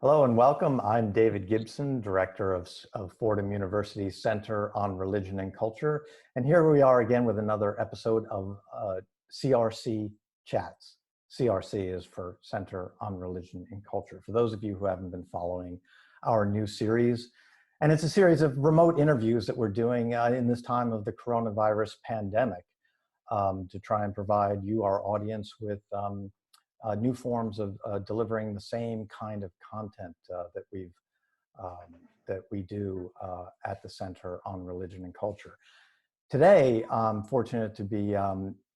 Hello and welcome. I'm David Gibson, Director of Fordham University Center on Religion and Culture. And here we are again with another episode of CRC Chats. CRC is for Center on Religion and Culture. For those of you who haven't been following our new series, and it's a series of remote interviews that we're doing in this time of the coronavirus pandemic to try and provide you, our audience, with new forms of delivering the same kind of content that we do at the Center on Religion and Culture. Today, I'm fortunate to be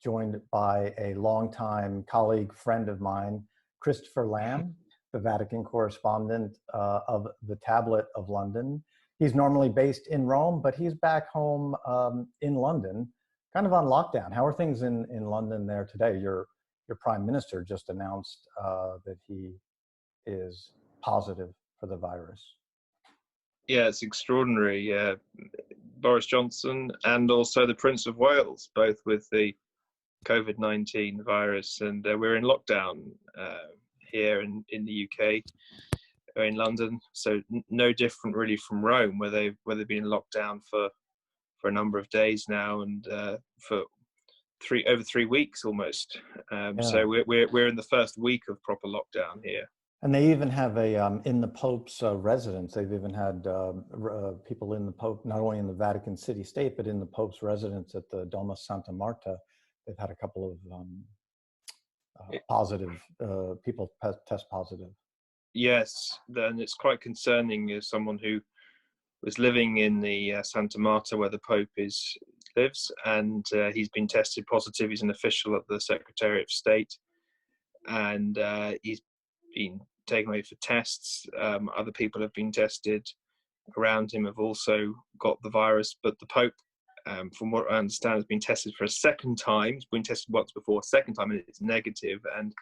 joined by a longtime colleague, friend of mine, Christopher Lamb, the Vatican Correspondent of the Tablet of London. He's normally based in Rome, but he's back home in London, kind of on lockdown. How are things in London there today? Your Prime Minister just announced that he is positive for the virus. Yeah, it's extraordinary. Boris Johnson and also the Prince of Wales, both with the COVID-19 virus, and we're in lockdown here in the UK, or in London. So no different really from Rome, where they've been in lockdown for a number of days now, and for over 3 weeks almost. So we're in the first week of proper lockdown here. And they even have a in the Pope's residence. They've even had people in the Pope, not only in the Vatican City State, but in the Pope's residence at the Domus Santa Marta. They've had a couple of positive people test positive. Yes, then it's quite concerning as someone who was living in the Santa Marta where the Pope lives, and he's been tested positive. He's an official at the Secretary of State, and he's been taken away for tests. Other people have been tested around him, have also got the virus, but the Pope, from what I understand, has been tested for a second time. He's been tested once before, a second time, and it's negative, and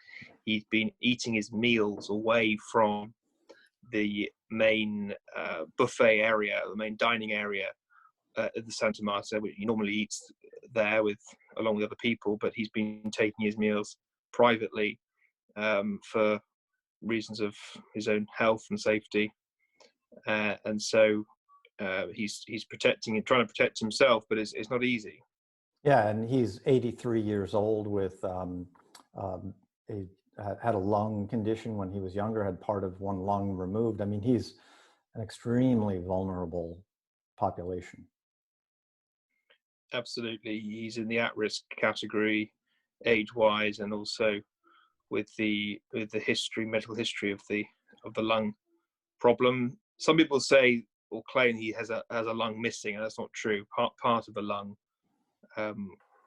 he's been eating his meals away from the main buffet area, the main dining area at the Santa Marta, which he normally eats there along with other people, but he's been taking his meals privately for reasons of his own health and safety, and so he's trying to protect himself, but it's not easy. Yeah, and he's 83 years old with had a lung condition when he was younger, had part of one lung removed. I mean, he's an extremely vulnerable population. Absolutely, he's in the at-risk category, age-wise, and also with the medical history of the lung problem. Some people say or claim he has a lung missing, and that's not true. Part of the lung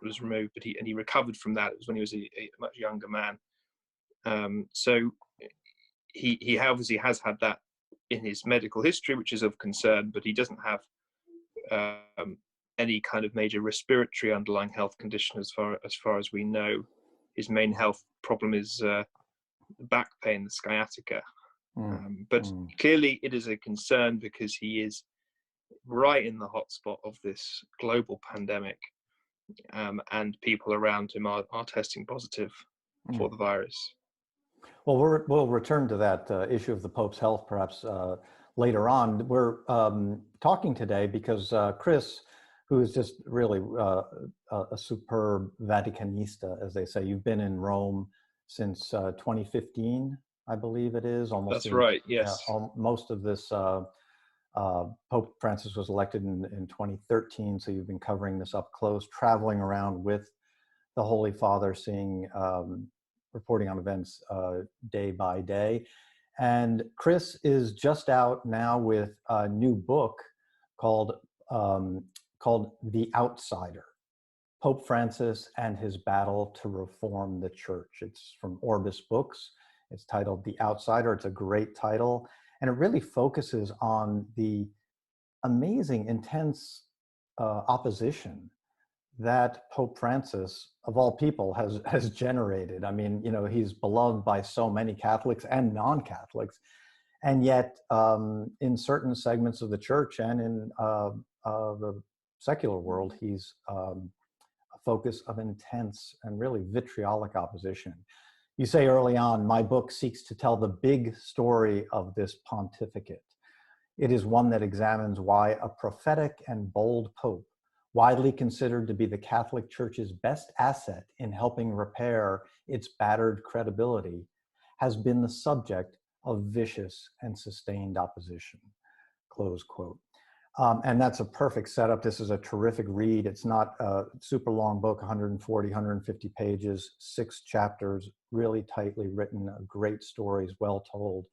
was removed, but he recovered from that. It was when he was a much younger man. So he obviously has had that in his medical history, which is of concern, but he doesn't have any kind of major respiratory underlying health condition as far as we know. His main health problem is back pain, the sciatica. But clearly it is a concern because he is right in the hotspot of this global pandemic, and people around him are testing positive for the virus. Well, we'll return to that issue of the Pope's health perhaps later on. We're talking today because Chris, who is just really a superb Vaticanista, as they say. You've been in Rome since 2015, I believe it is. That's right, yes. Most of this, Pope Francis was elected in 2013, so you've been covering this up close, traveling around with the Holy Father, seeing, reporting on events day by day. And Chris is just out now with a new book called The Outsider, Pope Francis and His Battle to Reform the Church. It's from Orbis Books. It's titled The Outsider. It's a great title, and it really focuses on the amazing, intense opposition that Pope Francis, of all people, has generated. I mean, you know, he's beloved by so many Catholics and non-Catholics, and yet in certain segments of the church and in the secular world, he's a focus of intense and really vitriolic opposition. You say early on, my book seeks to tell the big story of this pontificate. It is one that examines why a prophetic and bold pope, widely considered to be the Catholic Church's best asset in helping repair its battered credibility, has been the subject of vicious and sustained opposition, close quote. And that's a perfect setup. This is a terrific read. It's not a super long book, 140, 150 pages, 6 chapters, really tightly written, great stories, well told.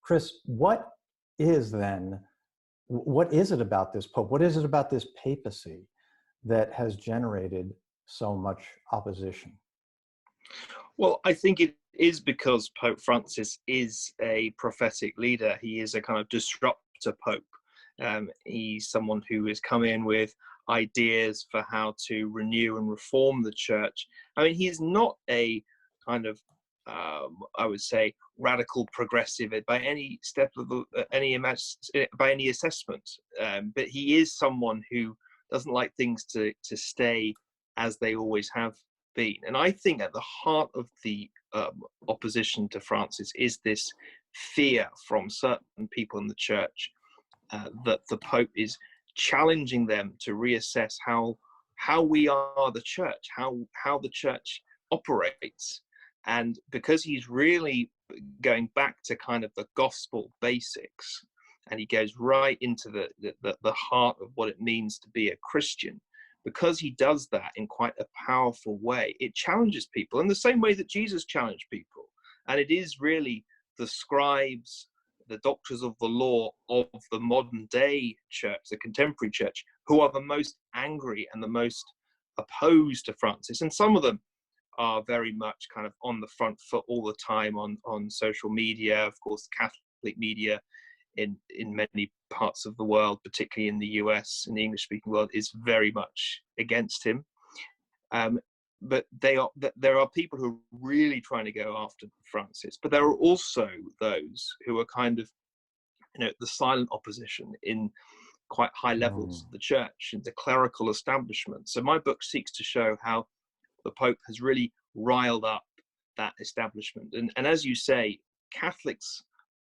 Chris, what is it about this Pope? What is it about this papacy that has generated so much opposition? Well, I think it is because Pope Francis is a prophetic leader. He is a kind of disruptor Pope. He's someone who has come in with ideas for how to renew and reform the church. I mean, he's not a kind of, I would say, radical progressive by any step of by any assessment. But he is someone who doesn't like things to stay as they always have been. And I think at the heart of the opposition to Francis is this fear from certain people in the church that the Pope is challenging them to reassess how we are the church, how the church operates. And because he's really going back to kind of the gospel basics, and he goes right into the heart of what it means to be a Christian, because he does that in quite a powerful way, it challenges people in the same way that Jesus challenged people. And it is really the scribes, the doctors of the law of the modern day church, the contemporary church, who are the most angry and the most opposed to Francis. And some of them are very much kind of on the front foot all the time on social media. Of course, Catholic media in many parts of the world, particularly in the US, in the English-speaking world, is very much against him. But there are people who are really trying to go after Francis. But there are also those who are kind of, the silent opposition in quite high levels of the church, in the clerical establishment. So my book seeks to show how the Pope has really riled up that establishment. And as you say, Catholics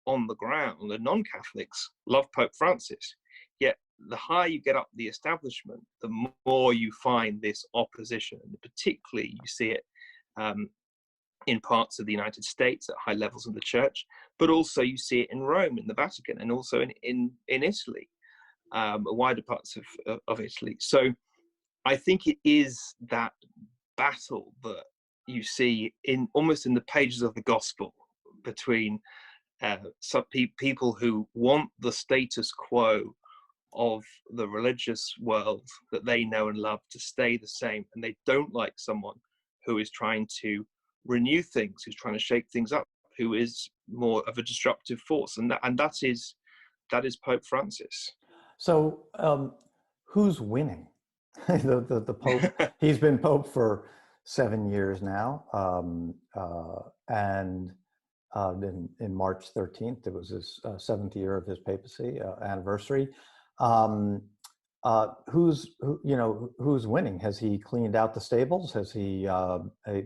on the ground and non-Catholics love Pope Francis. Yet the higher you get up the establishment, the more you find this opposition. And particularly you see it in parts of the United States at high levels of the church, but also you see it in Rome, in the Vatican, and also in Italy, wider parts of Italy. So I think it is that battle that you see almost in the pages of the gospel between some people who want the status quo of the religious world that they know and love to stay the same, and they don't like someone who is trying to renew things, who's trying to shake things up, who is more of a disruptive force, and that is Pope Francis. So who's winning? the Pope. He's been Pope for 7 years now, and in March 13th, it was his 7th year of his papacy anniversary. Who's winning? Has he cleaned out the stables? Has he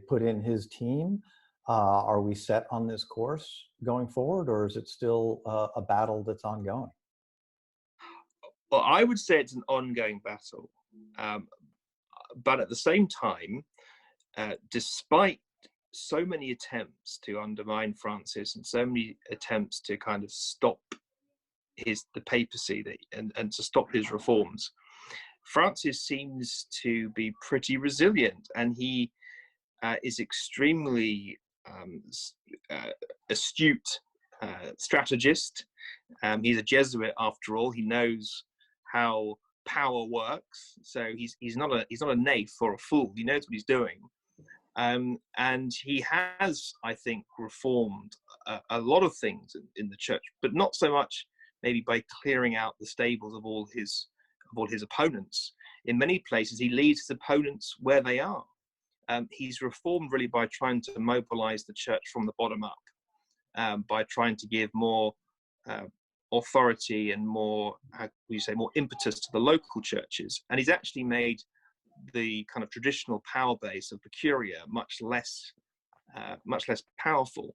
put in his team? Are we set on this course going forward, or is it still a battle that's ongoing? Well, I would say it's an ongoing battle, but at the same time, despite so many attempts to undermine Francis and so many attempts to kind of stop the papacy and to stop his reforms, Francis seems to be pretty resilient, and he is extremely astute strategist. He's a Jesuit after all. He knows how power works, so he's not a naif or a fool. He knows what he's doing. And he has, I think, reformed a lot of things in the church, but not so much maybe by clearing out the stables of all his opponents. In many places, he leaves his opponents where they are. He's reformed really by trying to mobilize the church from the bottom up, by trying to give more authority and more, how you say, more impetus to the local churches. And he's actually made the kind of traditional power base of the Curia much less much less powerful.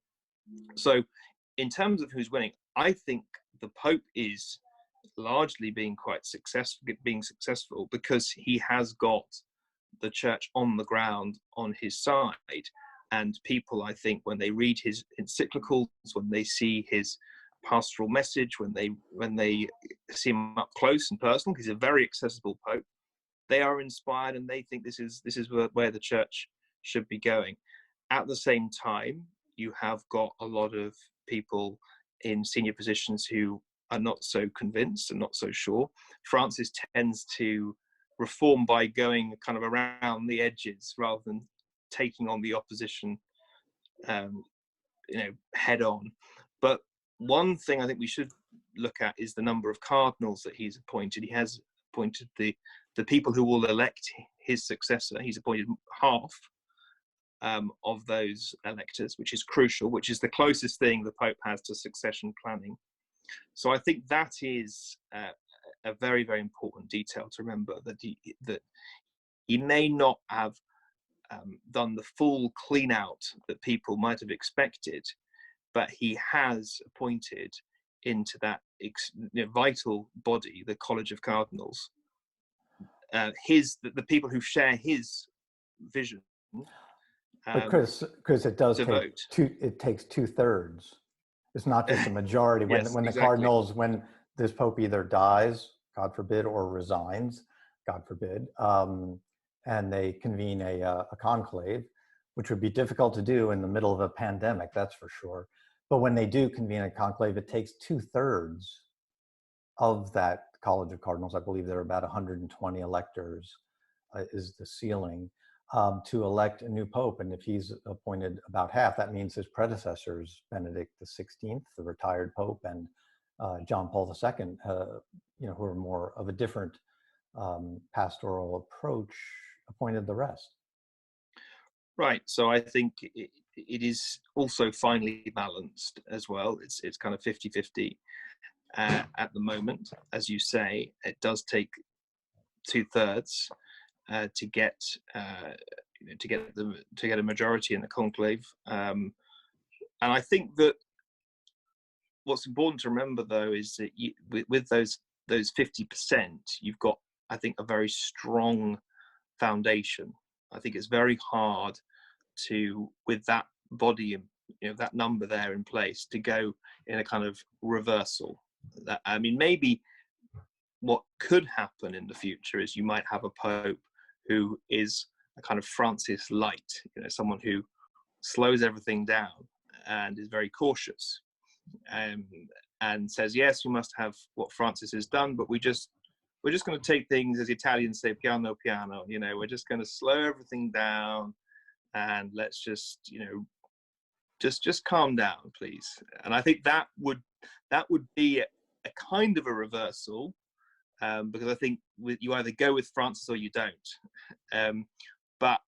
So in terms of who's winning, I think the Pope is largely being successful because he has got the church on the ground on his side. And people, I think, when they read his encyclicals, when they see his pastoral message, when they see him up close and personal, he's a very accessible Pope, they are inspired and they think this is where the church should be going. At the same time, you have got a lot of people in senior positions who are not so convinced and not so sure. Francis tends to reform by going kind of around the edges rather than taking on the opposition head on. But one thing I think we should look at is the number of cardinals that he's appointed. He has appointed the people who will elect his successor. He's appointed half of those electors, which is crucial, which is the closest thing the Pope has to succession planning. So I think that is a very, very important detail to remember, that he may not have done the full clean out that people might have expected, but he has appointed into that vital body, the College of Cardinals, the people who share his vision. But Chris, it does take vote. it takes 2/3. It's not just a majority. When Yes, when the exactly. Cardinals, when this Pope either dies, God forbid, or resigns, God forbid, and they convene a conclave, which would be difficult to do in the middle of a pandemic, that's for sure. But when they do convene a conclave, it takes 2/3 of that College of Cardinals. I believe there are about 120 electors, is the ceiling, to elect a new Pope. And if he's appointed about half, that means his predecessors, Benedict XVI, the retired Pope, and John Paul II, who are more of a different pastoral approach, appointed the rest. Right. So I think it is also finely balanced as well. It's kind of 50-50 at the moment. As you say, it does take 2/3 to get a majority in the conclave. And I think that what's important to remember, though, is that with those 50%, you've got, I think, a very strong foundation. I think it's very hard to, with that body, that number there in place, to go in a kind of reversal. I mean, maybe what could happen in the future is you might have a Pope who is a kind of Francis light, someone who slows everything down and is very cautious, and says, yes, we must have what Francis has done, but we're just going to take things, as Italians say, piano piano. We're just going to slow everything down, and let's just just calm down, please. And I think that would be a kind of a reversal, because I think you either go with Francis or you don't. But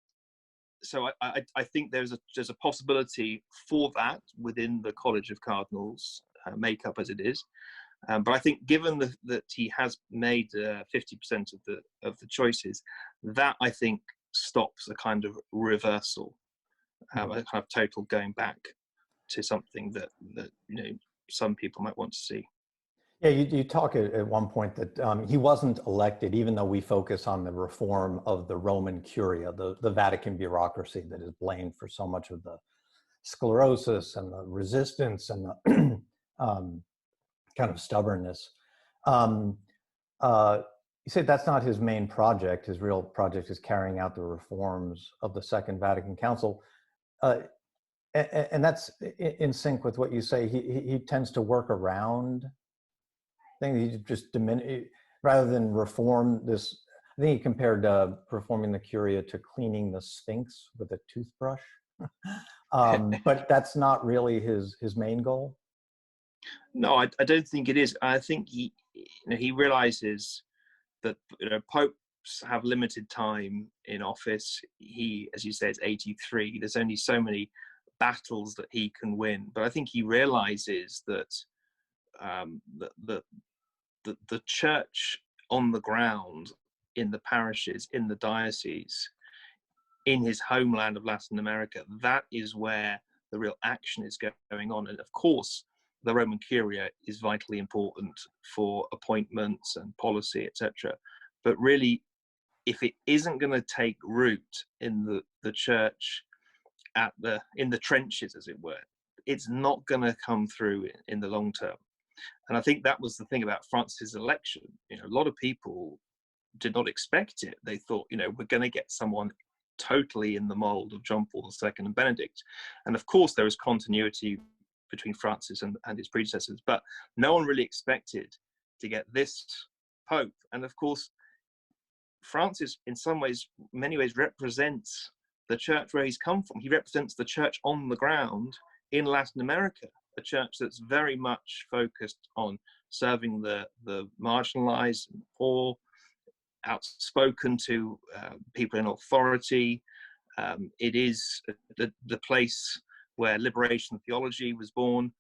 so I think there's a possibility for that within the College of Cardinals makeup as it is. But I think, given that he has made 50% of the choices, that I think stops a kind of reversal, a kind of total going back to something that some people might want to see. Yeah, you talk at one point that he wasn't elected, even though we focus on the reform of the Roman Curia, the Vatican bureaucracy that is blamed for so much of the sclerosis and the resistance and the kind of stubbornness. You say that's not his main project. His real project is carrying out the reforms of the Second Vatican Council. And that's in sync with what you say. He tends to work around things. He just diminish rather than reform this. I think he compared reforming the Curia to cleaning the Sphinx with a toothbrush. But that's not really his main goal. No, I don't think it is. I think he realizes that popes have limited time in office. He, as you say, is 83. There's only so many battles that he can win. But I think he realizes that the church on the ground, in the parishes, in the diocese, in his homeland of Latin America. That is where the real action is going on. And of course, the Roman Curia is vitally important for appointments and policy, etc. But really, if it isn't going to take root in the church in the trenches, as it were, it's not going to come through in the long term. And I think that was the thing about Francis' election. You know, a lot of people did not expect it. They thought, you know, we're going to get someone totally in the mold of John Paul II and Benedict. And of course, there was continuity between Francis and his predecessors, but no one really expected to get this Pope. And of course, Francis, in some ways, many ways, represents the church where he's come from. He represents the church on the ground in Latin America, a church that's very much focused on serving the marginalized and poor, outspoken to people in authority. It is the place where liberation theology was born.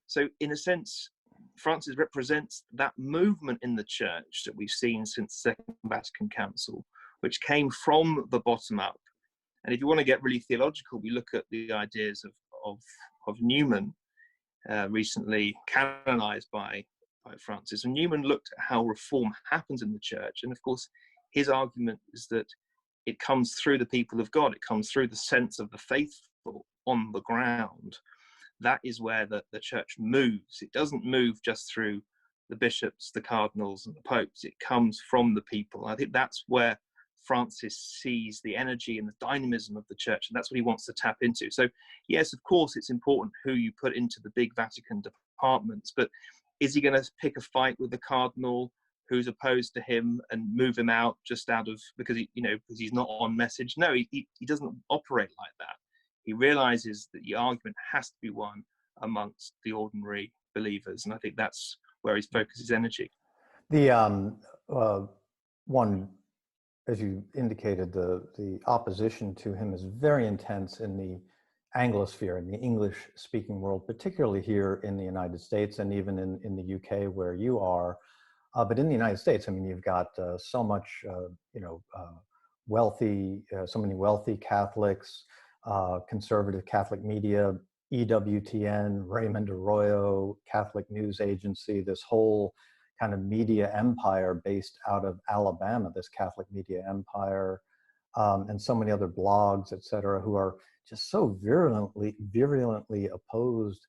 So in a sense, Francis represents that movement in the church that we've seen since the Second Vatican Council, which came from the bottom up. And if you want to get really theological, we look at the ideas of Newman, recently canonized by Francis. And Newman looked at how reform happens in the church. And of course, his argument is that it comes through the people of God. It comes through the sense of the faithful on the ground. That is where the church moves. It doesn't move just through the bishops, the cardinals, and the popes. It comes from the people. I think that's where Francis sees the energy and the dynamism of the church, and that's what he wants to tap into. So, yes, of course, it's important who you put into the big Vatican departments, but is he going to pick a fight with the cardinal who's opposed to him and move him out just out of because he's not on message? No, he doesn't operate like that. He realizes that the argument has to be won amongst the ordinary believers, and I think that's where he's focused his energy. The one, as you indicated, the opposition to him is very intense in the Anglosphere, in the English-speaking world, particularly here in the United States and even in the UK where you are. But in the United States, I mean, you've got so much, wealthy, so many wealthy Catholics, conservative Catholic media, EWTN, Raymond Arroyo, Catholic News Agency, this whole kind of media empire based out of Alabama, this Catholic media empire, and so many other blogs, et cetera, who are just so virulently opposed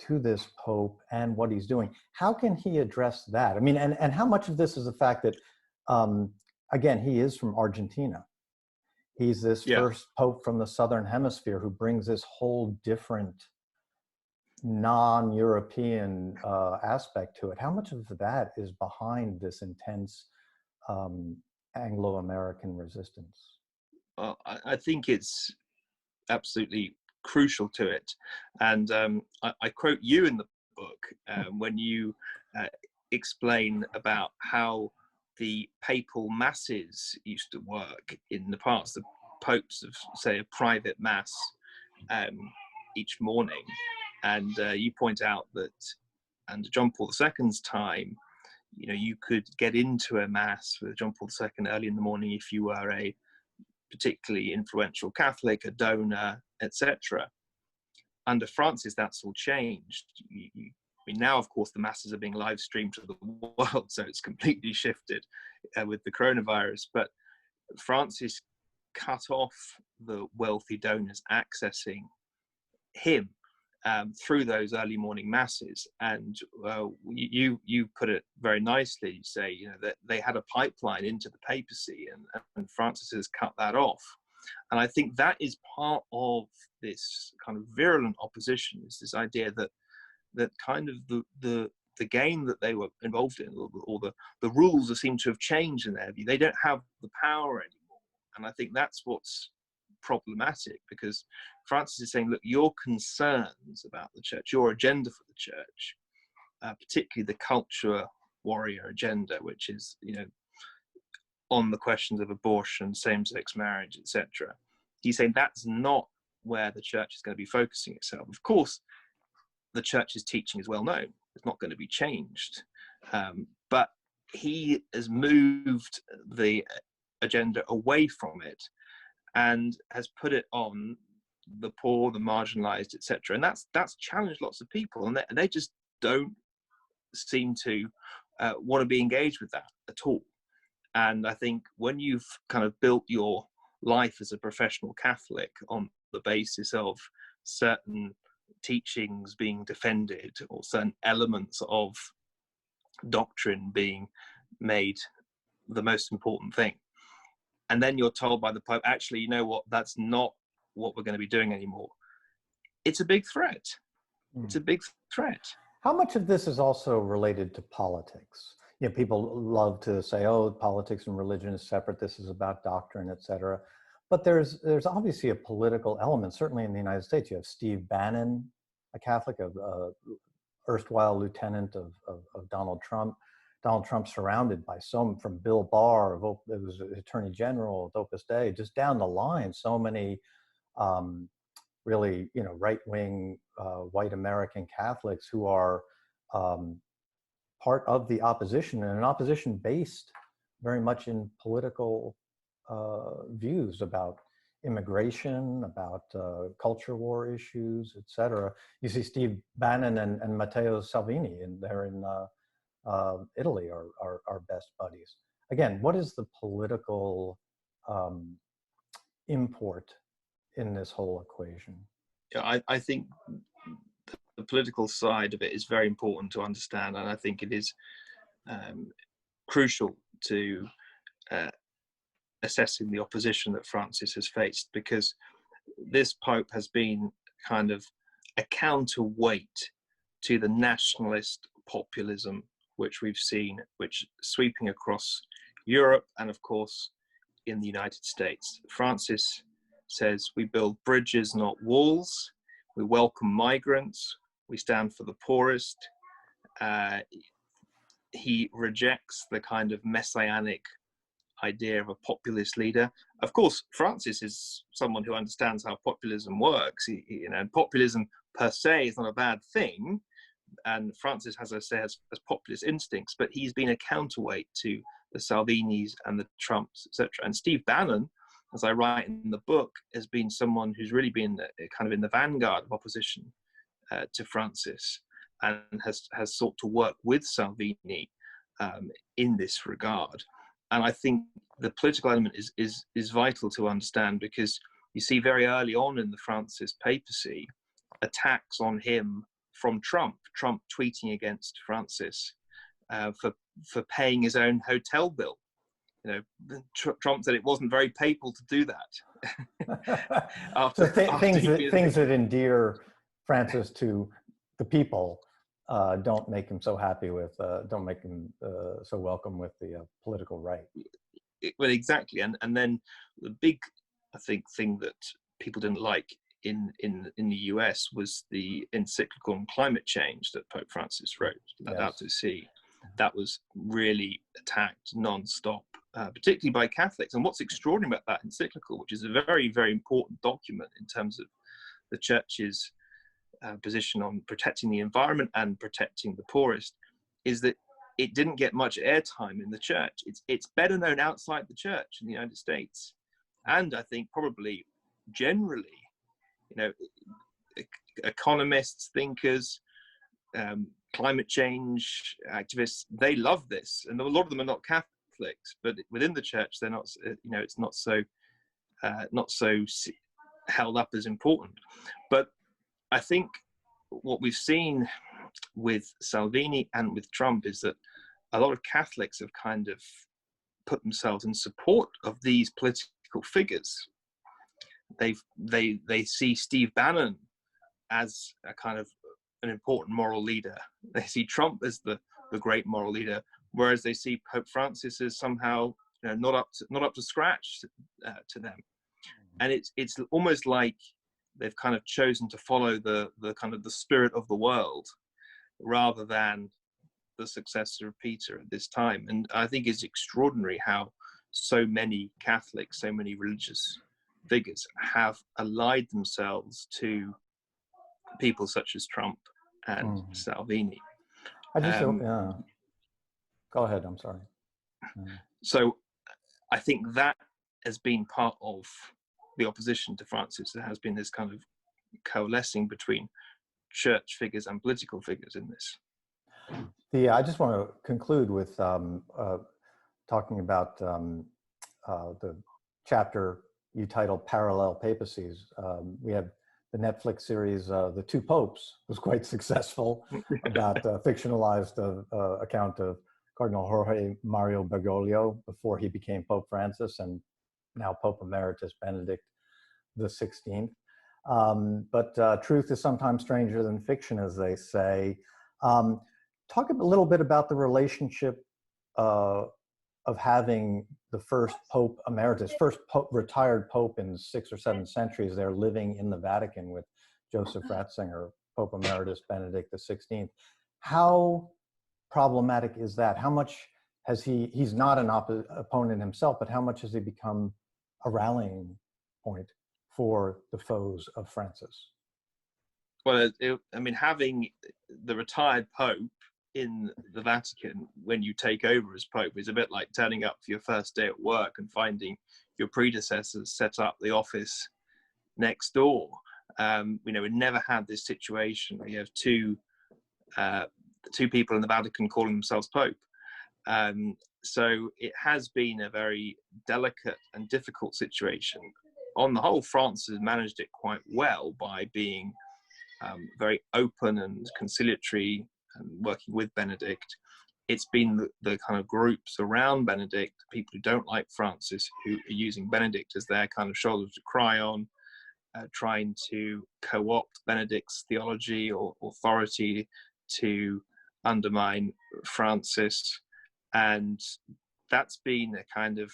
to this Pope and what he's doing. How can he address that? I mean, and how much of this is the fact that, again, he is from Argentina. He's this first Pope from the Southern Hemisphere who brings this whole different non-European aspect to it. How much of that is behind this intense Anglo-American resistance? Well, I think it's absolutely crucial to it. And I quote you in the book when you explain about how the papal masses used to work in the past. The popes of, say, a private mass each morning. And you point out that under John Paul II's time, you could get into a mass with John Paul II early in the morning if you were a particularly influential Catholic, a donor, etc. Under Francis, that's all changed. I mean, now, of course, the masses are being live streamed to the world, so it's completely shifted with the coronavirus. But Francis cut off the wealthy donors accessing him through those early morning masses. And you put it very nicely. You say, that they had a pipeline into the papacy, and Francis has cut that off. And I think that is part of this kind of virulent opposition, is this idea that kind of the game that they were involved in, or the rules that seem to have changed in their view. They don't have the power anymore. And I think that's what's problematic, because Francis is saying, look, your concerns about the church, your agenda for the church, particularly the culture warrior agenda, which is, on the questions of abortion, same-sex marriage, etc. He's saying that's not where the church is going to be focusing itself. Of course, the church's teaching is well known. It's not going to be changed. But he has moved the agenda away from it and has put it on the poor, the marginalized, etc. And that's challenged lots of people, and they just don't seem to want to be engaged with that at all. And I think when you've kind of built your life as a professional Catholic on the basis of certain teachings being defended or certain elements of doctrine being made the most important thing, and then you're told by the Pope, actually, you know what, that's not what we're going to be doing anymore, it's a big threat. It's a big threat. How much of this is also related to politics? You know, people love to say, oh, politics and religion is separate, this is about doctrine, etc. But there's obviously a political element. Certainly in the United States, you have Steve Bannon, a Catholic, erstwhile lieutenant of Donald Trump. Donald Trump surrounded by from Bill Barr, it was Attorney General of Opus Dei, just down the line, so many really, you know, right-wing white American Catholics who are part of the opposition, and an opposition based very much in political views about immigration, about culture war issues, etc. You see Steve Bannon and Matteo Salvini, and they're in Italy, are best buddies. Again, what is the political import in this whole equation? Yeah, I think the political side of it is very important to understand, and I think it is crucial to assessing the opposition that Francis has faced, because this Pope has been kind of a counterweight to the nationalist populism which we've seen, which sweeping across Europe and of course in the United States. Francis says we build bridges, not walls. We welcome migrants. We stand for the poorest. He rejects the kind of messianic idea of a populist leader. Of course, Francis is someone who understands how populism works. You know, and populism per se is not a bad thing. And Francis, as I say, has populist instincts, but he's been a counterweight to the Salvinis and the Trumps, etc. And Steve Bannon, as I write in the book, has been someone who's really been kind of in the vanguard of opposition to Francis, and has sought to work with Salvini in this regard. And I think the political element is vital to understand, because you see very early on in the Francis papacy attacks on him from Trump tweeting against Francis for paying his own hotel bill. You know, Trump said it wasn't very papal to do that. Things that endear Francis to the people don't make him so happy with, don't make him so welcome with the political right. Well, exactly, and then the big, I think, thing that people didn't like in the US was the encyclical on climate change that Pope Francis wrote, Laudato Si. That was really attacked non-stop, particularly by Catholics. And what's extraordinary about that encyclical, which is a very, very important document in terms of the Church's position on protecting the environment and protecting the poorest, is that it didn't get much airtime in the Church. It's better known outside the Church in the United States. And I think probably generally, you know, economists, thinkers, climate change activists, they love this, and a lot of them are not Catholics, but within the Church, they're not. You know, it's not so held up as important. But I think what we've seen with Salvini and with Trump is that a lot of Catholics have kind of put themselves in support of these political figures. They see Steve Bannon as a kind of an important moral leader. They see Trump as the great moral leader, whereas they see Pope Francis as somehow, you know, not up to scratch to them. And it's almost like they've kind of chosen to follow the kind of the spirit of the world rather than the successor of Peter at this time. And I think it's extraordinary how so many Catholics, so many religious figures have allied themselves to people such as Trump and Salvini. I just go ahead, I'm sorry. So I think that has been part of the opposition to Francis, there has been this kind of coalescing between church figures and political figures in this. I just want to conclude with talking about the chapter you titled Parallel Papacies. We have the Netflix series, The Two Popes, was quite successful, about a fictionalized account of Cardinal Jorge Mario Bergoglio before he became Pope Francis, and now Pope Emeritus Benedict the 16th. But truth is sometimes stranger than fiction, as they say. Talk a little bit about the relationship of having the first Pope Emeritus, first retired Pope in 6 or 7 centuries there, living in the Vatican with Joseph Ratzinger, Pope Emeritus Benedict the 16th. How problematic is that? How much has he's not an opponent himself, but how much has he become a rallying point for the foes of Francis? Well, I mean, having the retired Pope in the Vatican when you take over as Pope is a bit like turning up for your first day at work and finding your predecessors set up the office next door. You know, we never had this situation where you have two people in the Vatican calling themselves Pope. So it has been a very delicate and difficult situation. On the whole, Francis has managed it quite well by being very open and conciliatory and working with Benedict. It's been the kind of groups around Benedict, people who don't like Francis, who are using Benedict as their kind of shoulder to cry on, trying to co-opt Benedict's theology or authority to undermine Francis. And that's been a kind of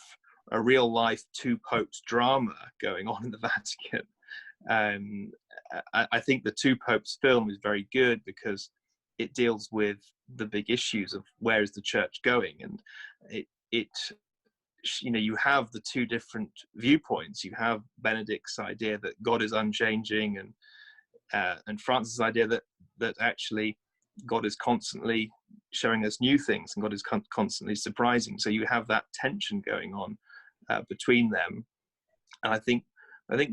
a real life two popes drama going on in the Vatican. I think the Two Popes film is very good because it deals with the big issues of where is the church going, and it you know, you have the two different viewpoints. You have Benedict's idea that God is unchanging, and Francis' idea that actually God is constantly showing us new things and God is constantly surprising. So you have that tension going on between them. And I think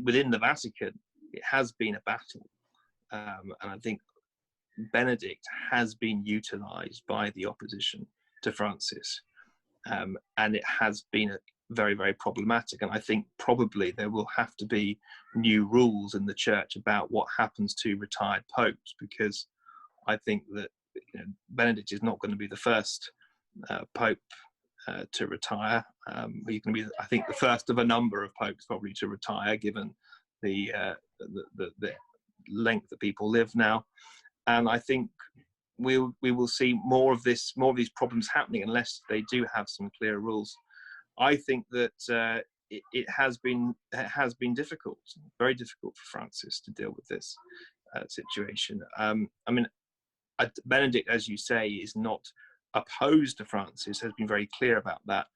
within the Vatican it has been a battle, and I think Benedict has been utilized by the opposition to Francis, and it has been very, very problematic. And I think probably there will have to be new rules in the church about what happens to retired popes, because I think that, you know, Benedict is not going to be the first pope to retire. He's going to be, I think, the first of a number of popes probably to retire, given the length that people live now. And I think we will see more of these problems happening unless they do have some clear rules. I think that it has been difficult, very difficult for Francis to deal with this situation. I mean, Benedict, as you say, is not opposed to Francis, has been very clear about that.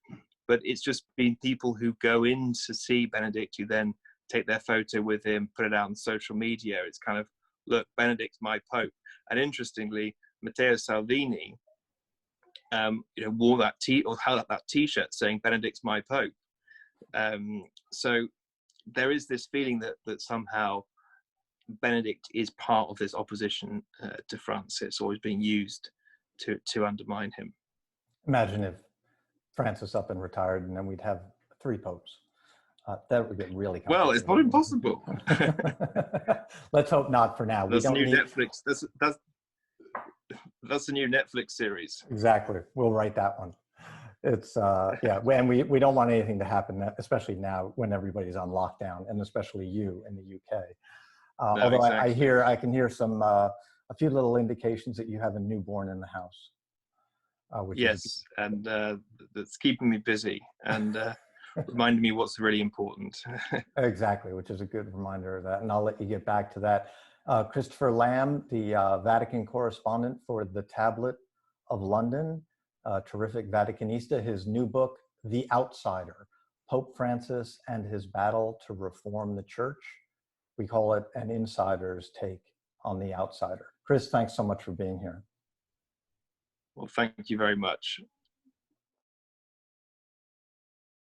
But it's just been people who go in to see Benedict who then take their photo with him, put it out on social media. It's kind of, look, Benedict's my Pope. And interestingly, Matteo Salvini, you know, wore that or held up that T-shirt saying "Benedict's my Pope." So there is this feeling that somehow Benedict is part of this opposition to Francis, or is being used to undermine him. Imagine if Francis up and retired, and then we'd have 3 popes. That would get really complicated. Well, it's not impossible. Let's hope not for now. That's a new Netflix. That's a new Netflix series. Exactly. We'll write that one. It's yeah, and we don't want anything to happen, especially now when everybody's on lockdown, and especially you in the UK. No, although exactly. I can hear some a few little indications that you have a newborn in the house. Yes, and that's keeping me busy and reminding me what's really important. Exactly, which is a good reminder of that. And I'll let you get back to that. Christopher Lamb, the Vatican correspondent for the Tablet of London, terrific Vaticanista. His new book, The Outsider, Pope Francis and His Battle to Reform the Church. We call it an insider's take on the outsider. Chris, thanks so much for being here. Well, thank you very much.